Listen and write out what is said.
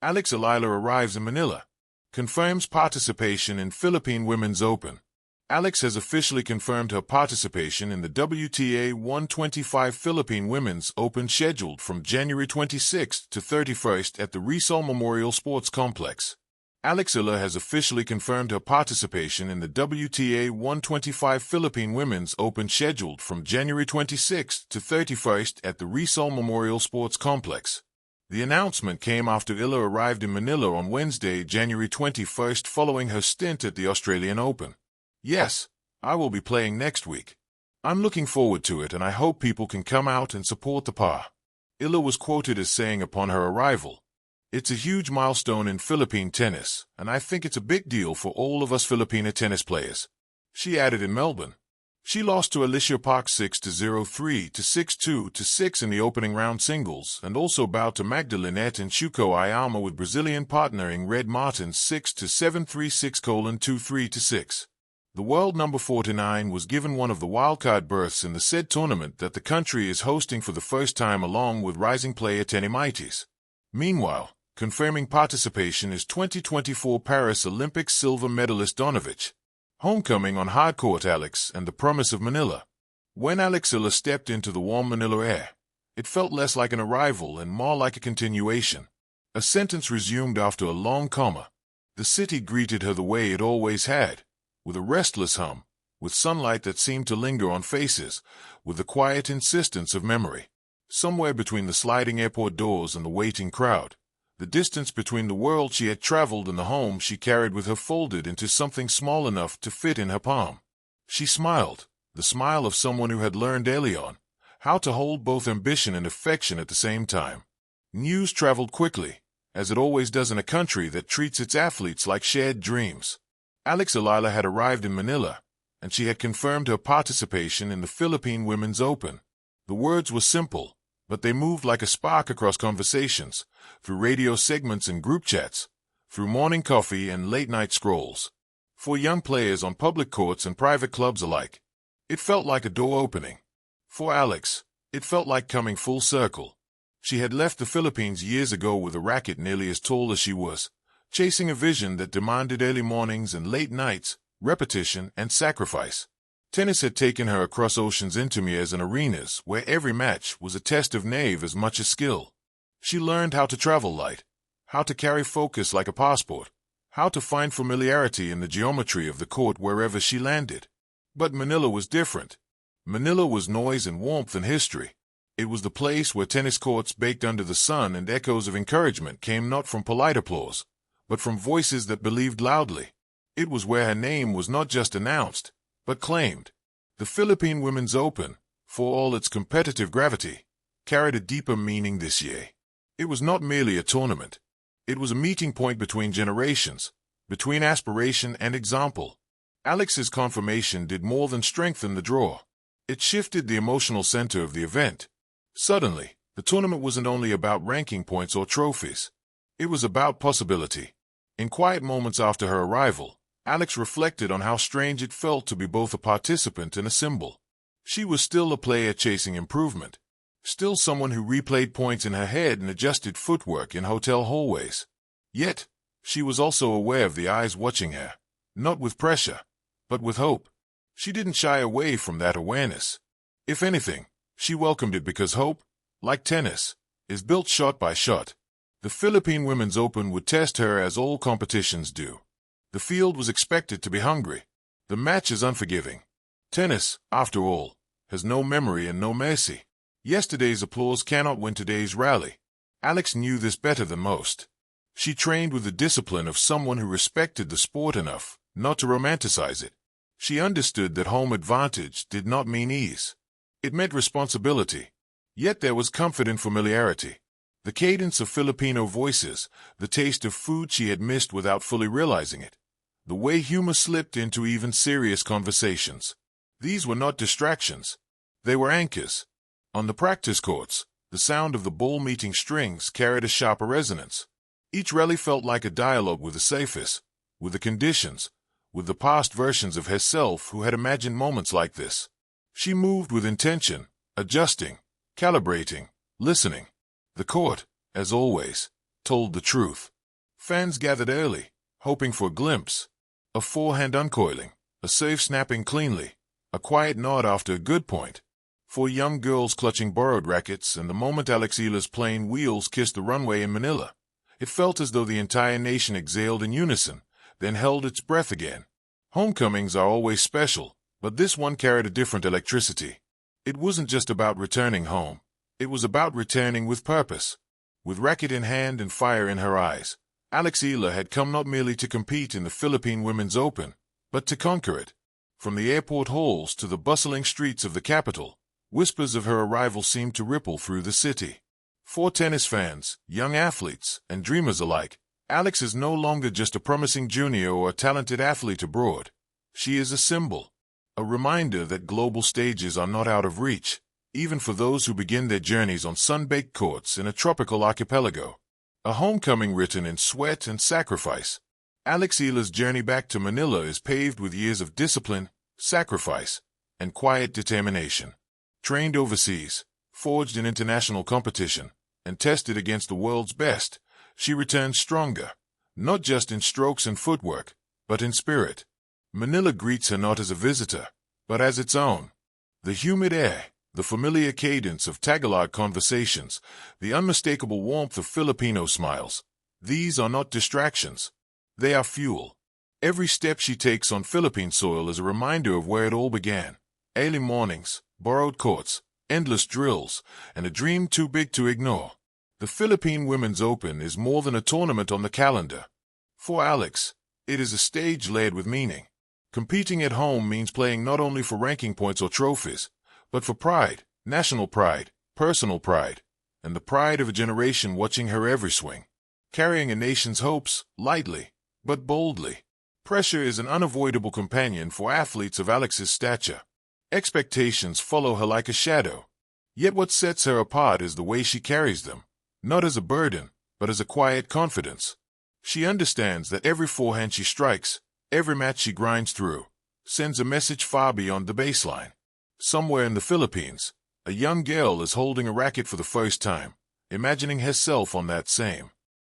Eala arrives in Manila. Confirms participation in Philippine Women's Open. Alex has officially confirmed her participation in the WTA 125 Philippine Women's Open scheduled from January 26 to 31st at the Rizal Memorial Sports Complex. Eala has officially confirmed her participation in the WTA 125 Philippine Women's Open scheduled from January 26 to 31st at the Rizal Memorial Sports Complex. The announcement came after Eala arrived in Manila on Wednesday, January 21st following her stint at the Australian Open. "Yes, I will be playing next week. I'm looking forward to it and I hope people can come out and support the par." Eala was quoted as saying upon her arrival, "It's a huge milestone in Philippine tennis, and I think it's a big deal for all of us Filipina tennis players." She added in Melbourne. She lost to Alicia Park 6-0, 3-6, 2-6 in the opening round singles, and also bowed to Magdalenette and Shuko Ayama with Brazilian partner Ingrid Martins 6-7, 3-6, 2, 3-6. The world number 49 was given one of the wildcard berths in the said tournament that the country is hosting for the first time along with rising player Tenny Maitis. Meanwhile, confirming participation is 2024 Paris Olympics silver medalist Donovich. Homecoming on hardcourt Alex and the promise of Manila. When Eala stepped into the warm Manila air, it felt less like an arrival and more like a continuation. A sentence resumed after a long comma. The city greeted her the way it always had, with a restless hum, with sunlight that seemed to linger on faces, with the quiet insistence of memory. Somewhere between the sliding airport doors and the waiting crowd, the distance between the world she had traveled and the home she carried with her folded into something small enough to fit in her palm. She smiled, the smile of someone who had learned early on how to hold both ambition and affection at the same time. News traveled quickly, as it always does in a country that treats its athletes like shared dreams. Eala had arrived in Manila, and she had confirmed her participation in the Philippine Women's Open. The words were simple, but they moved like a spark across conversations, through radio segments and group chats, through morning coffee and late-night scrolls. For young players on public courts and private clubs alike, it felt like a door opening. For Alex, it felt like coming full circle. She had left the Philippines years ago with a racket nearly as tall as she was, chasing a vision that demanded early mornings and late nights, repetition and sacrifice. Tennis had taken her across oceans into mirrors and arenas where every match was a test of nerve as much as skill. She learned how to travel light, how to carry focus like a passport, how to find familiarity in the geometry of the court wherever she landed. But Manila was different. Manila was noise and warmth and history. It was the place where tennis courts baked under the sun and echoes of encouragement came not from polite applause, but from voices that believed loudly. It was where her name was not just announced, but claimed. The Philippine Women's Open, for all its competitive gravity, carried a deeper meaning this year. It was not merely a tournament. It was a meeting point between generations, between aspiration and example. Alex's confirmation did more than strengthen the draw. It shifted the emotional center of the event. Suddenly, the tournament wasn't only about ranking points or trophies. It was about possibility. In quiet moments after her arrival, Alex reflected on how strange it felt to be both a participant and a symbol. She was still a player chasing improvement, still someone who replayed points in her head and adjusted footwork in hotel hallways. Yet, she was also aware of the eyes watching her, not with pressure, but with hope. She didn't shy away from that awareness. If anything, she welcomed it because hope, like tennis, is built shot by shot. The Philippine Women's Open would test her as all competitions do. The field was expected to be hungry. The match is unforgiving. Tennis, after all, has no memory and no mercy. Yesterday's applause cannot win today's rally. Alex knew this better than most. She trained with the discipline of someone who respected the sport enough not to romanticize it. She understood that home advantage did not mean ease. It meant responsibility. Yet there was comfort in familiarity. The cadence of Filipino voices, the taste of food she had missed without fully realizing it. The way humor slipped into even serious conversations. These were not distractions. They were anchors. On the practice courts, the sound of the ball meeting strings carried a sharper resonance. Each rally felt like a dialogue with the safest, with the conditions, with the past versions of herself who had imagined moments like this. She moved with intention, adjusting, calibrating, listening. The court, as always, told the truth. Fans gathered early, hoping for a glimpse. A forehand uncoiling, a serve snapping cleanly, a quiet nod after a good point. 4 young girls clutching borrowed rackets, and the moment Eala's playing wheels kissed the runway in Manila, it felt as though the entire nation exhaled in unison, then held its breath again. Homecomings are always special, but this one carried a different electricity. It wasn't just about returning home. It was about returning with purpose. With racket in hand and fire in her eyes, Eala had come not merely to compete in the Philippine Women's Open, but to conquer it. From the airport halls to the bustling streets of the capital, whispers of her arrival seemed to ripple through the city. For tennis fans, young athletes, and dreamers alike, Alex is no longer just a promising junior or a talented athlete abroad. She is a symbol, a reminder that global stages are not out of reach, even for those who begin their journeys on sun-baked courts in a tropical archipelago. A homecoming written in sweat and sacrifice. Eala's journey back to Manila is paved with years of discipline, sacrifice, and quiet determination. Trained overseas, forged in international competition, and tested against the world's best, she returns stronger, not just in strokes and footwork, but in spirit. Manila greets her not as a visitor, but as its own. The humid air, the familiar cadence of Tagalog conversations, the unmistakable warmth of Filipino smiles, these are not distractions. They are fuel. Every step she takes on Philippine soil is a reminder of where it all began. Early mornings, borrowed courts, endless drills, and a dream too big to ignore. The Philippine Women's Open is more than a tournament on the calendar. For Alex, it is a stage layered with meaning. Competing at home means playing not only for ranking points or trophies, but for pride, national pride, personal pride, and the pride of a generation watching her every swing. Carrying a nation's hopes, lightly, but boldly. Pressure is an unavoidable companion for athletes of Alex's stature. Expectations follow her like a shadow. Yet what sets her apart is the way she carries them, not as a burden, but as a quiet confidence. She understands that every forehand she strikes, every match she grinds through, sends a message far beyond the baseline. Somewhere in the Philippines, a young girl is holding a racket for the first time, imagining herself on that same